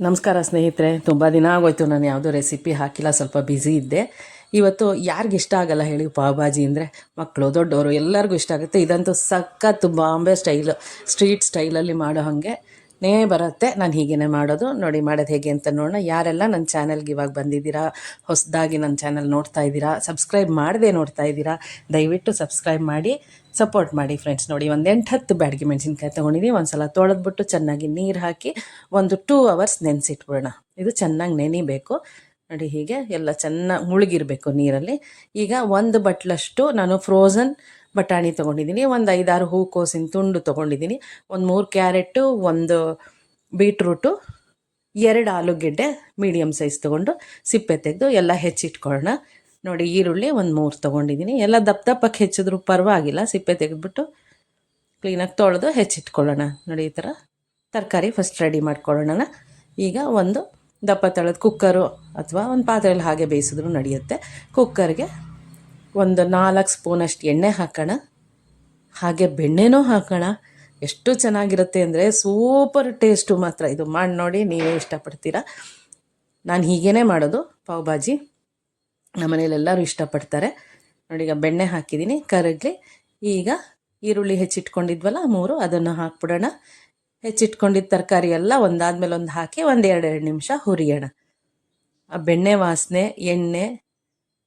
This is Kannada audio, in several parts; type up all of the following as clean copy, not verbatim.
ನಮಸ್ಕಾರ ಸ್ನೇಹಿತರೆ, ತುಂಬ ದಿನ ಆಗೋಯ್ತು ನಾನು ಯಾವುದೋ ರೆಸಿಪಿ ಹಾಕಿಲ್ಲ, ಸ್ವಲ್ಪ ಬ್ಯುಸಿ ಇದ್ದೆ. ಇವತ್ತು ಯಾರಿಗೆ ಇಷ್ಟ ಆಗಲ್ಲ ಹೇಳಿ ಪಾವ್ ಭಾಜಿ ಅಂದರೆ? ಮಕ್ಕಳು ದೊಡ್ಡವರು ಎಲ್ಲರಿಗೂ ಇಷ್ಟ ಆಗುತ್ತೆ. ಇದಂತೂ ಸಖತ್ತು ಬಾಂಬೆ ಸ್ಟೈಲು, ಸ್ಟ್ರೀಟ್ ಸ್ಟೈಲಲ್ಲಿ ಮಾಡೋ ಹಾಗೆ ಬರುತ್ತೆ. ನಾನು ಹೀಗೇ ಮಾಡೋದು. ನೋಡಿ ಮಾಡೋದು ಹೇಗೆ ಅಂತ ನೋಡೋಣ. ಯಾರೆಲ್ಲ ನನ್ನ ಚಾನಲ್ಗೆ ಇವಾಗ ಬಂದಿದ್ದೀರಾ, ಹೊಸದಾಗಿ ನನ್ನ ಚಾನಲ್ ನೋಡ್ತಾ ಇದ್ದೀರಾ, ಸಬ್ಸ್ಕ್ರೈಬ್ ಮಾಡದೆ ನೋಡ್ತಾ ಇದ್ದೀರಾ, ದಯವಿಟ್ಟು ಸಬ್ಸ್ಕ್ರೈಬ್ ಮಾಡಿ ಸಪೋರ್ಟ್ ಮಾಡಿ ಫ್ರೆಂಡ್ಸ್. ನೋಡಿ, ಒಂದು 8-10 ಬ್ಯಾಡಗಿ ಮೆಣಸಿನ್ಕಾಯಿ ತೊಗೊಂಡಿದ್ದೀನಿ. ಒಂದು ಸಲ ತೊಳೆದ್ಬಿಟ್ಟು ಚೆನ್ನಾಗಿ ನೀರು ಹಾಕಿ ಒಂದು 2 ಅವರ್ಸ್ ನೆನೆಸಿಟ್ಬಿಡೋಣ. ಇದು ಚೆನ್ನಾಗಿ ನೆನಿಬೇಕು. ನೋಡಿ, ಹೀಗೆ ಎಲ್ಲ ಚೆನ್ನಾಗಿ ಮುಳುಗಿರಬೇಕು ನೀರಲ್ಲಿ. ಈಗ ಒಂದು ಬಟ್ಲಷ್ಟು ನಾನು ಫ್ರೋಝನ್ ಬಟಾಣಿ ತೊಗೊಂಡಿದ್ದೀನಿ. ಒಂದು 5-6 ಹೂಕೋಸಿನ ತುಂಡು ತೊಗೊಂಡಿದ್ದೀನಿ. ಒಂದು 3 ಕ್ಯಾರೆಟು, ಒಂದು ಬೀಟ್ರೂಟು, 2 ಆಲೂಗೆಡ್ಡೆ ಮೀಡಿಯಮ್ ಸೈಜ್ ತೊಗೊಂಡು ಸಿಪ್ಪೆ ತೆಗೆದು ಎಲ್ಲ ಹೆಚ್ಚಿಟ್ಕೊಳ್ಳೋಣ. ನೋಡಿ, ಈರುಳ್ಳಿ ಒಂದು 3 ತೊಗೊಂಡಿದ್ದೀನಿ. ಎಲ್ಲ ದಪ್ಪಕ್ಕೆ ಹೆಚ್ಚಿದ್ರೂ ಪರವಾಗಿಲ್ಲ. ಸಿಪ್ಪೆ ತೆಗೆದ್ಬಿಟ್ಟು ಕ್ಲೀನಾಗಿ ತೊಳೆದು ಹೆಚ್ಚಿಟ್ಕೊಳ್ಳೋಣ. ನೋಡಿ, ಈ ಥರ ತರಕಾರಿ ಫಸ್ಟ್ ರೆಡಿ ಮಾಡ್ಕೊಳ್ಳೋಣ. ಈಗ ಒಂದು ದಪ್ಪ ತಳದ ಕುಕ್ಕರು ಅಥವಾ ಒಂದು ಪಾತ್ರೆಯಲ್ಲಿ ಹಾಗೆ ಬೇಯಿಸಿದ್ರು ನಡೆಯುತ್ತೆ. ಕುಕ್ಕರ್ಗೆ ಒಂದು 4 ಸ್ಪೂನಷ್ಟು ಎಣ್ಣೆ ಹಾಕೋಣ. ಹಾಗೆ ಬೆಣ್ಣೆನೂ ಹಾಕೋಣ. ಎಷ್ಟು ಚೆನ್ನಾಗಿರುತ್ತೆ ಅಂದರೆ ಸೂಪರ್ ಟೇಸ್ಟು ಮಾತ್ರ. ಇದು ಮಾಡಿ ನೋಡಿ, ನೀವೇ ಇಷ್ಟಪಡ್ತೀರಾ. ನಾನು ಹೀಗೇ ಮಾಡೋದು ಪಾವ್ ಭಾಜಿ. ನಮ್ಮ ಮನೇಲಿ ಎಲ್ಲರೂ ಇಷ್ಟಪಡ್ತಾರೆ. ನೋಡಿ, ಈಗ ಬೆಣ್ಣೆ ಹಾಕಿದ್ದೀನಿ, ಕರಗಲಿ. ಈಗ ಈರುಳ್ಳಿ ಹೆಚ್ಚಿಟ್ಕೊಂಡಿದ್ವಲ್ಲ 3, ಅದನ್ನು ಹಾಕ್ಬಿಡೋಣ. ಹೆಚ್ಚಿಟ್ಕೊಂಡಿದ್ದ ತರಕಾರಿ ಎಲ್ಲ ಒಂದಾದ್ಮೇಲೆ ಒಂದು ಹಾಕಿ ಒಂದು 2 ನಿಮಿಷ ಹುರಿಯೋಣ. ಆ ಬೆಣ್ಣೆ ವಾಸನೆ, ಎಣ್ಣೆ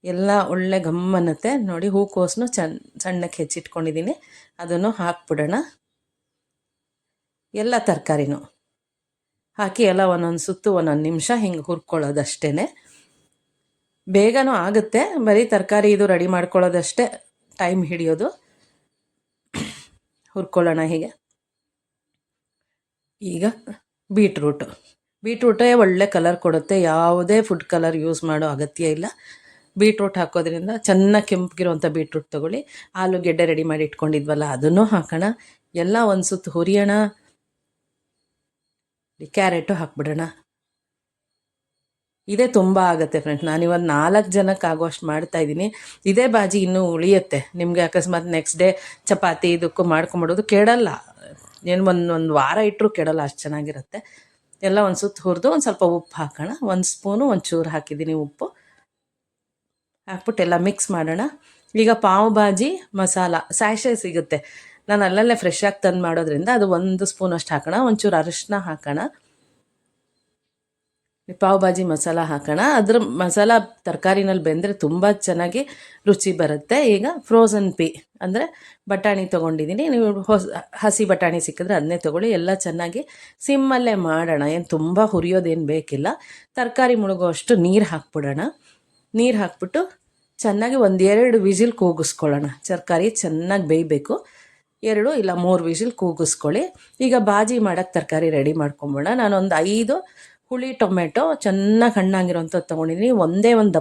ಎಲ್ಲ ಒಳ್ಳೆ ಗಮ್ಮನ್ನತ್ತೆ. ನೋಡಿ, ಹೂಕೋಸನ್ನು ಸಣ್ಣಕ್ಕೆ ಹೆಚ್ಚಿಟ್ಕೊಂಡಿದ್ದೀನಿ, ಅದನ್ನು ಹಾಕ್ಬಿಡೋಣ. ಎಲ್ಲ ತರಕಾರಿನೂ ಹಾಕಿ ಎಲ್ಲ ಒಂದೊಂದು ಸುತ್ತು 1 ನಿಮಿಷ ಹಿಂಗೆ ಹುರ್ಕೊಳ್ಳೋದಷ್ಟೇ. ಬೇಗನೂ ಆಗುತ್ತೆ. ಬರೀ ತರಕಾರಿ ಇದು ರೆಡಿ ಮಾಡ್ಕೊಳ್ಳೋದಷ್ಟೇ ಟೈಮ್ ಹಿಡಿಯೋದು. ಹುರ್ಕೊಳ್ಳೋಣ ಹೀಗೆ. ಈಗ ಬೀಟ್ರೂಟೇ ಒಳ್ಳೆ ಕಲರ್ ಕೊಡುತ್ತೆ. ಯಾವುದೇ ಫುಡ್ ಕಲರ್ ಯೂಸ್ ಮಾಡೋ ಅಗತ್ಯ ಇಲ್ಲ. ಬೀಟ್ರೂಟ್ ಹಾಕೋದ್ರಿಂದ ಚೆನ್ನಾಗಿ ಕೆಂಪಗಿರುವಂಥ ಬೀಟ್ರೂಟ್ ತೊಗೊಳ್ಳಿ. ಆಲೂಗೆಡ್ಡೆ ರೆಡಿ ಮಾಡಿ ಇಟ್ಕೊಂಡಿದ್ವಲ್ಲ ಅದನ್ನು ಹಾಕೋಣ. ಎಲ್ಲ ಒಂದು ಸುತ್ತು ಹುರಿಯೋಣ. ಕ್ಯಾರೆಟು ಹಾಕ್ಬಿಡೋಣ. ಇದೇ ತುಂಬ ಆಗುತ್ತೆ ಫ್ರೆಂಡ್ಸ್. ನಾನಿವತ್ತು 4 ಜನಕ್ಕೆ ಆಗೋಷ್ಟು ಮಾಡ್ತಾಯಿದ್ದೀನಿ. ಇದೇ ಬಾಜಿ ಇನ್ನೂ ಉಳಿಯುತ್ತೆ. ನಿಮಗೆ ಅಕಸ್ಮಾತ್ ನೆಕ್ಸ್ಟ್ ಡೇ ಚಪಾತಿ ಇದಕ್ಕೂ ಮಾಡ್ಕೊಂಬಿಡೋದು, ಕೆಡಲ್ಲ. ಏನು ಒಂದು ವಾರ ಇಟ್ಟರು ಕೆಡಲ್ಲ, ಅಷ್ಟು ಚೆನ್ನಾಗಿರುತ್ತೆ. ಎಲ್ಲ ಒಂದು ಸುತ್ತು ಹುರಿದು ಒಂದು ಸ್ವಲ್ಪ ಉಪ್ಪು ಹಾಕೋಣ. 1 ಸ್ಪೂನು ಒಂಚೂರು ಹಾಕಿದ್ದೀನಿ ಉಪ್ಪು. ಹಾಕ್ಬಿಟ್ಟು ಎಲ್ಲ ಮಿಕ್ಸ್ ಮಾಡೋಣ. ಈಗ ಪಾವ್ ಭಾಜಿ ಮಸಾಲ ಸ್ಯಾಶೆ ಸಿಗುತ್ತೆ, ನಾನು ಅಲ್ಲಲ್ಲೇ ಫ್ರೆಶ್ ಆಗಿ ತಂದು ಮಾಡೋದ್ರಿಂದ ಅದು 1 ಸ್ಪೂನಷ್ಟು ಹಾಕೋಣ. ಒಂಚೂರು ಅರಿಶಿನ ಹಾಕೋಣ. ಪಾವ್ ಭಾಜಿ ಮಸಾಲ ಹಾಕೋಣ. ಅದ್ರ ಮಸಾಲ ತರಕಾರಿನಲ್ಲಿ ಬೆಂದರೆ ತುಂಬ ಚೆನ್ನಾಗಿ ರುಚಿ ಬರುತ್ತೆ. ಈಗ ಫ್ರೋಝನ್ ಪೀ ಅಂದರೆ ಬಟಾಣಿ ತೊಗೊಂಡಿದ್ದೀನಿ. ನೀವು ಹಸಿ ಬಟಾಣಿ ಸಿಕ್ಕಿದ್ರೆ ಅದನ್ನೇ ತೊಗೊಳ್ಳಿ. ಎಲ್ಲ ಚೆನ್ನಾಗಿ ಸಿಮ್ಮಲ್ಲೇ ಮಾಡೋಣ. ಏನು ತುಂಬ ಹುರಿಯೋದೇನು ಬೇಕಿಲ್ಲ. ತರಕಾರಿ ಮುಳುಗೋ ಅಷ್ಟು ನೀರು ಹಾಕ್ಬಿಡೋಣ. ನೀರು ಹಾಕ್ಬಿಟ್ಟು ಚೆನ್ನಾಗಿ 1-2 ವಿಸಿಲ್ ಕೂಗಿಸ್ಕೊಳ್ಳೋಣ. ತರಕಾರಿ ಚೆನ್ನಾಗಿ ಬೇಯಬೇಕು. 2 ಇಲ್ಲ 3 ವಿಸಿಲ್ ಕೂಗಿಸ್ಕೊಳ್ಳಿ. ಈಗ ಬಾಜಿ ಮಾಡೋಕ್ಕೆ ತರಕಾರಿ ರೆಡಿ ಮಾಡ್ಕೊಂಬೋಣ. ನಾನೊಂದು 5 ಹುಳಿ ಟೊಮೆಟೊ ಚೆನ್ನಾಗಿ ಹಣ್ಣಾಗಿರೋಂಥದ್ದು ತೊಗೊಂಡಿದ್ದೀನಿ. ಒಂದೇ ಒಂದು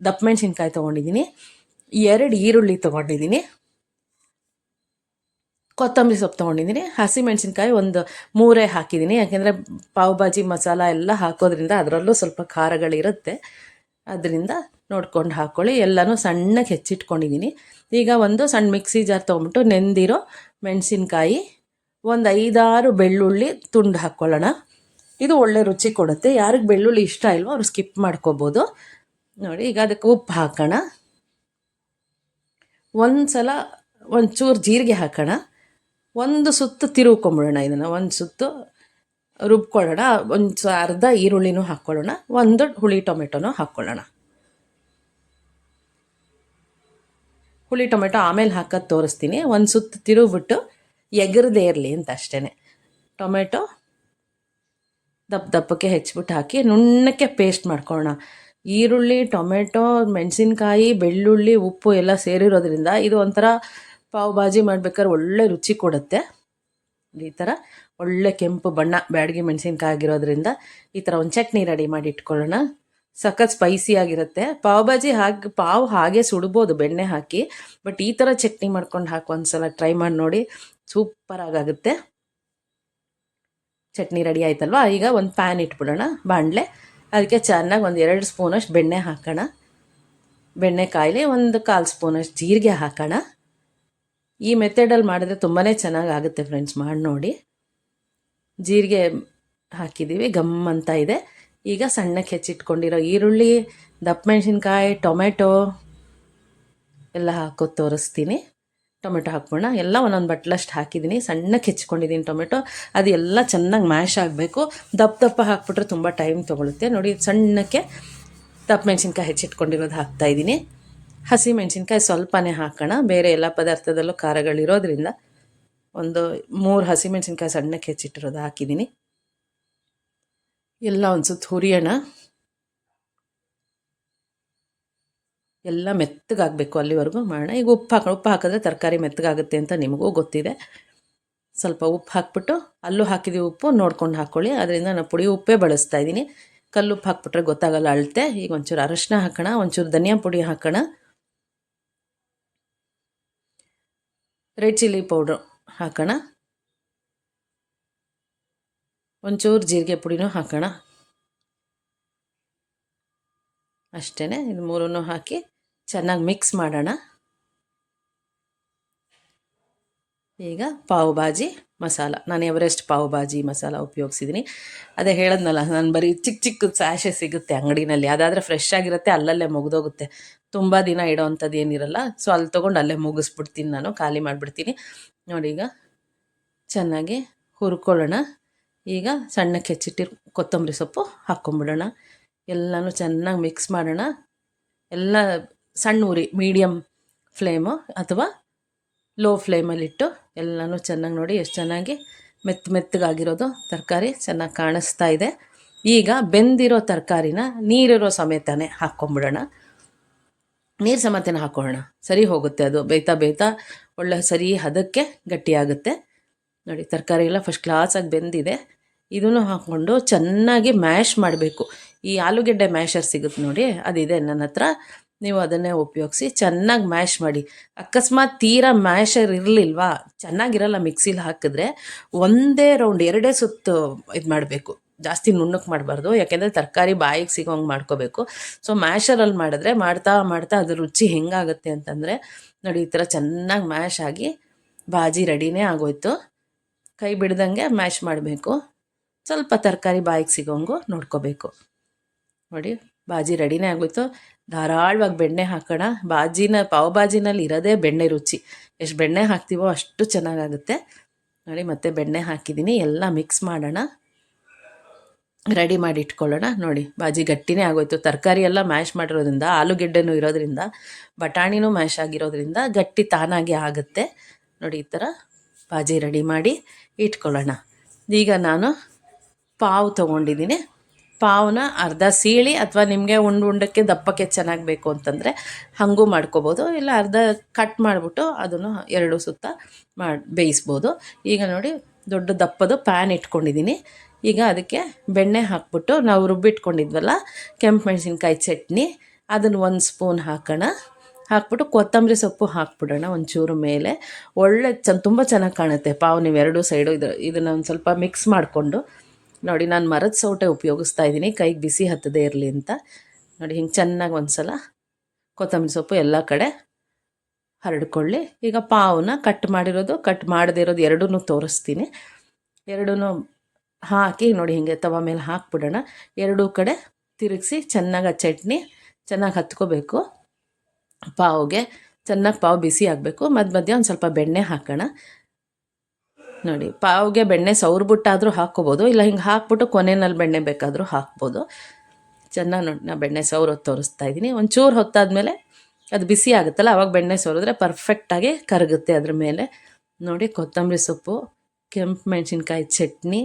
ದಪ್ಪ ಮೆಣಸಿನ್ಕಾಯಿ ತೊಗೊಂಡಿದ್ದೀನಿ. 2 ಈರುಳ್ಳಿ ತೊಗೊಂಡಿದ್ದೀನಿ. ಕೊತ್ತಂಬರಿ ಸೊಪ್ಪು ತೊಗೊಂಡಿದ್ದೀನಿ. ಹಸಿ ಮೆಣಸಿನ್ಕಾಯಿ ಒಂದು 3 ಹಾಕಿದ್ದೀನಿ. ಯಾಕೆಂದರೆ ಪಾವ್ ಭಾಜಿ ಮಸಾಲ ಎಲ್ಲ ಹಾಕೋದ್ರಿಂದ ಅದರಲ್ಲೂ ಸ್ವಲ್ಪ ಖಾರಗಳಿರುತ್ತೆ. ಅದರಿಂದ ನೋಡ್ಕೊಂಡು ಹಾಕ್ಕೊಳ್ಳಿ. ಎಲ್ಲನೂ ಸಣ್ಣಗೆ ಹೆಚ್ಚಿಟ್ಕೊಂಡಿದ್ದೀನಿ. ಈಗ ಒಂದು ಸಣ್ಣ ಮಿಕ್ಸಿ ಜಾರ್ ತೊಗೊಂಬಿಟ್ಟು ನೆಂದಿರೋ ಮೆಣಸಿನ್ಕಾಯಿ, ಒಂದು 5-6 ಬೆಳ್ಳುಳ್ಳಿ ತುಂಡು ಹಾಕ್ಕೊಳ್ಳೋಣ. ಇದು ಒಳ್ಳೆ ರುಚಿ ಕೊಡುತ್ತೆ. ಯಾರಿಗೆ ಬೆಳ್ಳುಳ್ಳಿ ಇಷ್ಟ ಇಲ್ವೋ ಅವ್ರು ಸ್ಕಿಪ್ ಮಾಡ್ಕೋಬೋದು. ನೋಡಿ, ಈಗ ಅದಕ್ಕೆ ಉಪ್ಪು ಹಾಕೋಣ. ಒಂದು ಸಲ ಒಂಚೂರು ಜೀರಿಗೆ ಹಾಕೋಣ. ಒಂದು ಸುತ್ತು ತಿರುವ್ಕೊಂಬಿಡೋಣ. ಇದನ್ನು ಒಂದು ಸುತ್ತು ರುಬ್ಕೊಳ್ಳೋಣ. ಒಂದು ಅರ್ಧ ಈರುಳ್ಳಿನೂ ಹಾಕ್ಕೊಳ್ಳೋಣ. ಒಂದು ಹುಳಿ ಟೊಮೆಟೊನೂ ಹಾಕ್ಕೊಳ್ಳೋಣ. ಹುಳಿ ಟೊಮೆಟೊ ಆಮೇಲೆ ಹಾಕೋದು ತೋರಿಸ್ತೀನಿ. ಒಂದು ಸುತ್ತು ತಿರುಗ್ಬಿಟ್ಟು ಎಗರದೇ ಇರಲಿ ಅಂತ ಅಷ್ಟೇ. ಟೊಮೆಟೊ ದಪ್ಪಕ್ಕೆ ಹೆಚ್ಚಿಬಿಟ್ಟು ಹಾಕಿ ನುಣ್ಣಕ್ಕೆ ಪೇಸ್ಟ್ ಮಾಡ್ಕೊಳ್ಳೋಣ. ಈರುಳ್ಳಿ, ಟೊಮೆಟೊ, ಮೆಣಸಿನ್ಕಾಯಿ, ಬೆಳ್ಳುಳ್ಳಿ, ಉಪ್ಪು ಎಲ್ಲ ಸೇರಿರೋದ್ರಿಂದ ಇದು ಒಂಥರ ಪಾವ್ ಭಾಜಿ ಮಾಡ್ಬೇಕಾದ್ರೆ ಒಳ್ಳೆ ರುಚಿ ಕೊಡುತ್ತೆ. ಈ ಥರ ಒಳ್ಳೆ ಕೆಂಪು ಬಣ್ಣ ಬ್ಯಾಡಗಿ ಮೆಣಸಿನ್ಕಾಯಿ ಆಗಿರೋದ್ರಿಂದ ಈ ಥರ ಒಂದು ಚಟ್ನಿ ರೆಡಿ ಮಾಡಿ ಇಟ್ಕೊಳ್ಳೋಣ. ಸಖತ್ ಸ್ಪೈಸಿಯಾಗಿರುತ್ತೆ. ಪಾವ್ ಭಾಜಿ ಹಾಗೆ ಸುಡ್ಬೋದು ಬೆಣ್ಣೆ ಹಾಕಿ. ಬಟ್ ಈ ಥರ ಚಟ್ನಿ ಮಾಡ್ಕೊಂಡು ಹಾಕಿ ಒಂದ್ಸಲ ಟ್ರೈ ಮಾಡಿ ನೋಡಿ, ಸೂಪರಾಗುತ್ತೆ. ಚಟ್ನಿ ರೆಡಿ ಆಯ್ತಲ್ವ. ಈಗ ಒಂದು ಪ್ಯಾನ್ ಇಟ್ಬಿಡೋಣ, ಬಾಣಲೆ. ಅದಕ್ಕೆ ಚೆನ್ನಾಗಿ ಒಂದು 2 ಸ್ಪೂನಷ್ಟು ಬೆಣ್ಣೆ ಹಾಕೋಣ. ಬೆಣ್ಣೆ ಕಾಯಿಲಿ ಒಂದು 1/4 ಸ್ಪೂನಷ್ಟು ಜೀರಿಗೆ ಹಾಕೋಣ. ಈ ಮೆಥಡಲ್ಲಿ ಮಾಡಿದ್ರೆ ತುಂಬಾ ಚೆನ್ನಾಗಿ ಆಗುತ್ತೆ ಫ್ರೆಂಡ್ಸ್, ಮಾಡಿ ನೋಡಿ. ಜೀರಿಗೆ ಹಾಕಿದ್ದೀವಿ, ಗಮ್ ಅಂತ ಇದೆ. ಈಗ ಸಣ್ಣಕ್ಕೆ ಹೆಚ್ಚಿಟ್ಕೊಂಡಿರೋ ಈರುಳ್ಳಿ, ದಪ್ಪ ಮೆಣಸಿನ್ಕಾಯಿ, ಟೊಮೆಟೊ ಎಲ್ಲ ಹಾಕೋದು ತೋರಿಸ್ತೀನಿ. ಟೊಮೆಟೊ ಹಾಕ್ಬೋಣ. ಎಲ್ಲ ಒಂದೊಂದು ಬಟ್ಲಷ್ಟು ಹಾಕಿದ್ದೀನಿ, ಸಣ್ಣಕ್ಕೆ ಹೆಚ್ಕೊಂಡಿದ್ದೀನಿ ಟೊಮೆಟೊ. ಅದು ಎಲ್ಲ ಚೆನ್ನಾಗಿ ಮ್ಯಾಶ್ ಆಗಬೇಕು. ದಪ್ಪ ಹಾಕ್ಬಿಟ್ರೆ ತುಂಬ ಟೈಮ್ ತೊಗೊಳುತ್ತೆ. ನೋಡಿ, ಸಣ್ಣಕ್ಕೆ ದಪ್ಪ ಮೆಣಸಿನ್ಕಾಯಿ ಹೆಚ್ಚಿಟ್ಕೊಂಡಿರೋದು ಹಾಕ್ತಾಯಿದ್ದೀನಿ. ಹಸಿ ಮೆಣಸಿನ್ಕಾಯಿ ಸ್ವಲ್ಪನೇ ಹಾಕೋಣ, ಬೇರೆ ಎಲ್ಲ ಪದಾರ್ಥದಲ್ಲೂ ಖಾರಗಳಿರೋದ್ರಿಂದ ಒಂದು 3 ಹಸಿಮೆಣಸಿನ್ಕಾಯಿ ಸಣ್ಣಕ್ಕೆ ಹೆಚ್ಚಿಟ್ಟಿರೋದು ಹಾಕಿದ್ದೀನಿ. ಎಲ್ಲ ಒಂದು ಸುತ್ತ ಹುರಿಯೋಣ. ಎಲ್ಲ ಮೆತ್ತಗಾಗಬೇಕು, ಅಲ್ಲಿವರೆಗೂ ಮಾಡೋಣ. ಈಗ ಉಪ್ಪು ಹಾಕಿದ್ರೆ ತರಕಾರಿ ಮೆತ್ತಗಾಗುತ್ತೆ ಅಂತ ನಿಮಗೂ ಗೊತ್ತಿದೆ. ಸ್ವಲ್ಪ ಉಪ್ಪು ಹಾಕ್ಬಿಟ್ಟು, ಅಲ್ಲೂ ಹಾಕಿದ್ದೀವಿ ಉಪ್ಪು, ನೋಡ್ಕೊಂಡು ಹಾಕ್ಕೊಳ್ಳಿ. ಅದರಿಂದ ನಾನು ಪುಡಿ ಉಪ್ಪೇ ಬಳಸ್ತಾ ಇದ್ದೀನಿ. ಕಲ್ಲುಪ್ಪು ಹಾಕ್ಬಿಟ್ರೆ ಗೊತ್ತಾಗಲ್ಲ ಅಳತೆ. ಈಗ ಒಂಚೂರು ಅರಶಿನ ಹಾಕೋಣ, ಒಂಚೂರು ಧನಿಯಾ ಪುಡಿ ಹಾಕೋಣ, ರೆಡ್ ಚಿಲ್ಲಿ ಪೌಡ್ರು ಹಾಕೋಣ, ಒಂಚೂರು ಜೀರಿಗೆ ಪುಡಿನೂ ಹಾಕೋಣ. ಅಷ್ಟೇ, ಇದು ಮೂರನ್ನು ಹಾಕಿ ಚೆನ್ನಾಗಿ ಮಿಕ್ಸ್ ಮಾಡೋಣ. ಈಗ ಪಾವ್ ಭಾಜಿ ಮಸಾಲ, ನಾನು ಎವರೆಸ್ಟ್ ಪಾವ್ ಭಾಜಿ ಮಸಾಲ ಉಪಯೋಗಿಸಿದ್ದೀನಿ. ಅದೇ ಹೇಳಿದ್ನಲ್ಲ, ನಾನು ಬರೀ ಚಿಕ್ಕ ಚಿಕ್ಕ ಸ್ಯಾಶೆ ಸಿಗುತ್ತೆ ಅಂಗಡಿನಲ್ಲಿ, ಅದಾದರೆ ಫ್ರೆಶ್ ಆಗಿರುತ್ತೆ, ಅಲ್ಲಲ್ಲೇ ಮುಗಿದೋಗುತ್ತೆ. ತುಂಬ ದಿನ ಇಡೋವಂಥದ್ದು ಏನಿರಲ್ಲ. ಸೊ ಅಲ್ಲಿ ತೊಗೊಂಡು ಅಲ್ಲೇ ಮುಗಿಸ್ಬಿಡ್ತೀನಿ, ನಾನು ಖಾಲಿ ಮಾಡಿಬಿಡ್ತೀನಿ. ನೋಡಿ, ಈಗ ಚೆನ್ನಾಗಿ ಹುರ್ಕೊಳ್ಳೋಣ. ಈಗ ಸಣ್ಣಕ್ಕೆ ಹೆಚ್ಚಿಟ್ಟಿರೋ ಕೊತ್ತಂಬರಿ ಸೊಪ್ಪು ಹಾಕ್ಕೊಂಬಿಡೋಣ. ಎಲ್ಲನೂ ಚೆನ್ನಾಗಿ ಮಿಕ್ಸ್ ಮಾಡೋಣ. ಎಲ್ಲ ಸಣ್ಣ ಉರಿ, ಮೀಡಿಯಮ್ ಫ್ಲೇಮು ಅಥವಾ ಲೋ ಫ್ಲೇಮಲ್ಲಿಟ್ಟು ಎಲ್ಲನೂ ಚೆನ್ನಾಗಿ, ನೋಡಿ ಎಷ್ಟು ಚೆನ್ನಾಗಿ ಮೆತ್ತಗಾಗಿರೋದು ತರಕಾರಿ ಚೆನ್ನಾಗಿ ಕಾಣಿಸ್ತಾ ಇದೆ. ಈಗ ಬೆಂದಿರೋ ತರಕಾರಿನ ನೀರಿರೋ ಸಮೇತನೇ ಹಾಕ್ಕೊಂಬಿಡೋಣ. ನೀರು ಸಮೇತನೇ ಹಾಕ್ಕೊಳ್ಳೋಣ, ಸರಿ ಹೋಗುತ್ತೆ. ಅದು ಬೇಯ್ತಾ ಒಳ್ಳೆ ಸರಿ ಹದಕ್ಕೆ ಗಟ್ಟಿಯಾಗುತ್ತೆ. ನೋಡಿ, ತರಕಾರಿ ಎಲ್ಲ ಫಸ್ಟ್ ಕ್ಲಾಸಾಗಿ ಬೆಂದಿದೆ. ಇದನ್ನು ಹಾಕ್ಕೊಂಡು ಚೆನ್ನಾಗಿ ಮ್ಯಾಶ್ ಮಾಡಬೇಕು. ಈ ಆಲೂಗೆಡ್ಡೆ ಮ್ಯಾಶರ್ ಸಿಗುತ್ತೆ ನೋಡಿ, ಅದಿದೆ ನನ್ನ ಹತ್ರ, ನೀವು ಅದನ್ನೇ ಉಪಯೋಗಿಸಿ ಚೆನ್ನಾಗಿ ಮ್ಯಾಶ್ ಮಾಡಿ. ಅಕಸ್ಮಾತ್ ತೀರಾ ಮ್ಯಾಶರ್ ಇರಲಿಲ್ವಾ, ಚೆನ್ನಾಗಿರಲ್ಲ ಮಿಕ್ಸಿಲಿ ಹಾಕಿದ್ರೆ, ಒಂದೇ ರೌಂಡ್ 2 ಸುತ್ತು ಇದು ಮಾಡಬೇಕು, ಜಾಸ್ತಿ ನುಣ್ಣಕ್ಕೆ ಮಾಡಬಾರ್ದು. ಯಾಕೆಂದರೆ ತರಕಾರಿ ಬಾಯಿಗೆ ಸಿಗೋಂಗೆ ಮಾಡ್ಕೋಬೇಕು. ಸೊ ಮ್ಯಾಶರಲ್ಲಿ ಮಾಡಿದ್ರೆ ಮಾಡ್ತಾ ಅದು ರುಚಿ ಹೆಂಗಾಗುತ್ತೆ ಅಂತಂದರೆ, ನೋಡಿ ಈ ಥರ ಚೆನ್ನಾಗಿ ಮ್ಯಾಶ್ ಆಗಿ ಬಾಜಿ ರೆಡಿನೇ ಆಗೋಯ್ತು. ಕೈ ಬಿಡ್ದಂಗೆ ಮ್ಯಾಶ್ ಮಾಡಬೇಕು, ಸ್ವಲ್ಪ ತರಕಾರಿ ಬಾಯಿಗೆ ಸಿಗೋಂಗು ನೋಡ್ಕೋಬೇಕು. ನೋಡಿ, ಬಾಜಿ ರೆಡಿನೇ ಆಗೋಯ್ತು. ಧಾರಾಳವಾಗಿ ಬೆಣ್ಣೆ ಹಾಕೋಣ. ಪಾವ್ ಭಾಜಿನಲ್ಲಿ ಇರೋದೇ ಬೆಣ್ಣೆ ರುಚಿ. ಎಷ್ಟು ಬೆಣ್ಣೆ ಹಾಕ್ತೀವೋ ಅಷ್ಟು ಚೆನ್ನಾಗಾಗುತ್ತೆ. ನೋಡಿ, ಮತ್ತೆ ಬೆಣ್ಣೆ ಹಾಕಿದ್ದೀನಿ. ಎಲ್ಲ ಮಿಕ್ಸ್ ಮಾಡೋಣ, ರೆಡಿ ಮಾಡಿ ಇಟ್ಕೊಳ್ಳೋಣ. ನೋಡಿ, ಬಾಜಿ ಗಟ್ಟಿನೇ ಆಗೋಯ್ತು. ತರಕಾರಿ ಎಲ್ಲ ಮ್ಯಾಶ್ ಮಾಡಿರೋದ್ರಿಂದ, ಆಲೂಗೆಡ್ಡೆನೂ ಇರೋದ್ರಿಂದ, ಬಟಾಣಿನೂ ಮ್ಯಾಶ್ ಆಗಿರೋದ್ರಿಂದ ಗಟ್ಟಿ ತಾನಾಗಿ ಆಗುತ್ತೆ. ನೋಡಿ, ಈ ಥರ ಬಾಜಿ ರೆಡಿ ಮಾಡಿ ಇಟ್ಕೊಳ್ಳೋಣ. ಈಗ ನಾನು ಪಾವು ತೊಗೊಂಡಿದ್ದೀನಿ. ಪಾವನ್ನ ಅರ್ಧ ಸೀಳಿ, ಅಥವಾ ನಿಮಗೆ ಉಂಡಕ್ಕೆ ದಪ್ಪಕ್ಕೆ ಚೆನ್ನಾಗಿ ಬೇಕು ಅಂತಂದರೆ ಹಾಗೂ ಮಾಡ್ಕೋಬೋದು, ಇಲ್ಲ ಅರ್ಧ ಕಟ್ ಮಾಡಿಬಿಟ್ಟು ಅದನ್ನು 2 ಸುತ್ತ ಬೇಯಿಸ್ಬೋದು. ಈಗ ನೋಡಿ, ದೊಡ್ಡ ದಪ್ಪದು ಪ್ಯಾನ್ ಇಟ್ಕೊಂಡಿದ್ದೀನಿ. ಈಗ ಅದಕ್ಕೆ ಬೆಣ್ಣೆ ಹಾಕ್ಬಿಟ್ಟು, ನಾವು ರುಬ್ಬಿಟ್ಕೊಂಡಿದ್ವಲ್ಲ ಕೆಂಪು ಮೆಣಸಿನ್ಕಾಯಿ ಚಟ್ನಿ, ಅದನ್ನು 1 ಸ್ಪೂನ್ ಹಾಕೋಣ. ಹಾಕ್ಬಿಟ್ಟು ಕೊತ್ತಂಬರಿ ಸೊಪ್ಪು ಹಾಕ್ಬಿಡೋಣ ಒಂಚೂರು ಮೇಲೆ. ಒಳ್ಳೆ ತುಂಬ ಚೆನ್ನಾಗಿ ಕಾಣುತ್ತೆ ಪಾವು. ನೀವು 2 ಸೈಡು ಇದನ್ನು ಒಂದು ಸ್ವಲ್ಪ ಮಿಕ್ಸ್ ಮಾಡಿಕೊಂಡು, ನೋಡಿ ನಾನು ಮರದ ಸೌಟೆ ಉಪಯೋಗಿಸ್ತಾ ಇದ್ದೀನಿ, ಕೈಗೆ ಬಿಸಿ ಹತ್ತದೇ ಇರಲಿ ಅಂತ. ನೋಡಿ, ಹಿಂಗೆ ಚೆನ್ನಾಗಿ ಒಂದು ಸಲ ಕೊತ್ತಂಬರಿ ಸೊಪ್ಪು ಎಲ್ಲ ಕಡೆ ಹರಡ್ಕೊಳ್ಳಿ. ಈಗ ಪಾವನ್ನ ಕಟ್ ಮಾಡಿರೋದು, ಕಟ್ ಮಾಡದೇ ಇರೋದು ಎರಡೂ ತೋರಿಸ್ತೀನಿ. ಎರಡೂ ಹಾಕಿ ನೋಡಿ, ಹಿಂಗೆ ತವ ಮೇಲೆ ಹಾಕ್ಬಿಡೋಣ. 2 ಕಡೆ ತಿರುಗಿಸಿ ಚೆನ್ನಾಗಿ ಆ ಚಟ್ನಿ ಚೆನ್ನಾಗಿ ಹತ್ಕೋಬೇಕು ಪಾವ್ಗೆ. ಚೆನ್ನಾಗಿ ಪಾವು ಬಿಸಿ ಆಗಬೇಕು. ಮಧ್ಯ ಒಂದು ಸ್ವಲ್ಪ ಬೆಣ್ಣೆ ಹಾಕೋಣ. ನೋಡಿ, ಪಾವ್ಗೆ ಬೆಣ್ಣೆ ಸವ್ರ್ಬಿಟ್ಟಾದರೂ ಹಾಕ್ಕೋಬೋದು, ಇಲ್ಲ ಹಿಂಗೆ ಹಾಕ್ಬಿಟ್ಟು ಕೊನೆಯಲ್ಲಿ ಬೆಣ್ಣೆ ಬೇಕಾದರೂ ಹಾಕ್ಬೋದು. ಚೆನ್ನಾಗಿ ನೋಡಿ, ನಾನು ಬೆಣ್ಣೆ ಸವ್ರೋದು ತೋರಿಸ್ತಾ ಇದ್ದೀನಿ. ಒಂಚೂರು ಹೊತ್ತಾದಮೇಲೆ ಅದು ಬಿಸಿ ಆಗುತ್ತಲ್ಲ, ಆವಾಗ ಬೆಣ್ಣೆ ಸವರಿದ್ರೆ ಪರ್ಫೆಕ್ಟಾಗಿ ಕರಗುತ್ತೆ ಅದ್ರ ಮೇಲೆ. ನೋಡಿ, ಕೊತ್ತಂಬರಿ ಸೊಪ್ಪು, ಕೆಂಪು ಮೆಣಸಿನ್ಕಾಯಿ ಚಟ್ನಿ,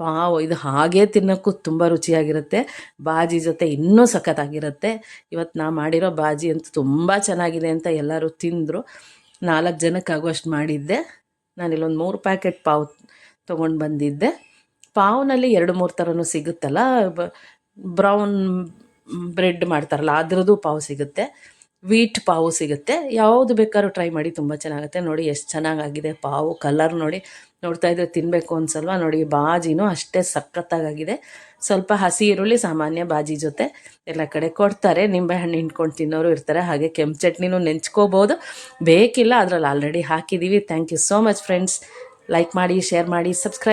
ಪಾವು, ಇದು ಹಾಗೇ ತಿನ್ನೋಕ್ಕೂ ತುಂಬ ರುಚಿಯಾಗಿರುತ್ತೆ. ಬಾಜಿ ಜೊತೆ ಇನ್ನೂ ಸಖತ್ತಾಗಿರುತ್ತೆ. ಇವತ್ತು ನಾ ಮಾಡಿರೋ ಬಾಜಿ ಅಂತೂ ತುಂಬ ಚೆನ್ನಾಗಿದೆ ಅಂತ ಎಲ್ಲರೂ ತಿಂದರು. 4 ಜನಕ್ಕಾಗುವಷ್ಟು ಮಾಡಿದ್ದೆ. ನಾನಿಲ್ಲೊಂದು 3 ಪ್ಯಾಕೆಟ್ ಪಾವು ತೊಗೊಂಡು ಬಂದಿದ್ದೆ. ಪಾವ್ನಲ್ಲಿ 2-3 ಥರನೂ ಸಿಗುತ್ತಲ್ಲ, ಬ್ರೌನ್ ಬ್ರೆಡ್ ಮಾಡ್ತಾರಲ್ಲ ಅದರದ್ದು ಪಾವು ಸಿಗುತ್ತೆ, ವೀಟ್ ಪಾವು ಸಿಗುತ್ತೆ. ಯಾವುದು ಬೇಕಾದ್ರೂ ಟ್ರೈ ಮಾಡಿ, ತುಂಬ ಚೆನ್ನಾಗುತ್ತೆ. ನೋಡಿ ಎಷ್ಟು ಚೆನ್ನಾಗಾಗಿದೆ ಪಾವು, ಕಲರ್ ನೋಡಿ, ನೋಡ್ತಾ ಇದ್ರೆ ತಿನ್ನಬೇಕು ಅನ್ಸಲ್ವಾ. ನೋಡಿ, ಬಾಜಿನೂ ಅಷ್ಟೇ ಸಖತ್ತಾಗಿದೆ. ಸ್ವಲ್ಪ ಹಸಿ ಈರುಳ್ಳಿ ಸಾಮಾನ್ಯ ಬಾಜಿ ಜೊತೆ ಎಲ್ಲ ಕಡೆ ಕೊಡ್ತಾರೆ, ನಿಂಬೆಹಣ್ಣು ಹಿಂಡ್ಕೊಂಡು ತಿನ್ನೋರು ಇರ್ತಾರೆ. ಹಾಗೆ ಕೆಂಪು ಚಟ್ನಿನೂ ನೆಂಚ್ಕೋಬೋದು, ಬೇಕಿಲ್ಲ ಅದರಲ್ಲಿ ಆಲ್ರೆಡಿ ಹಾಕಿದ್ದೀವಿ. Thank you so much friends. Like ಮಾಡಿ, ಶೇರ್ ಮಾಡಿ, ಸಬ್ಸ್ಕ್ರೈಬ್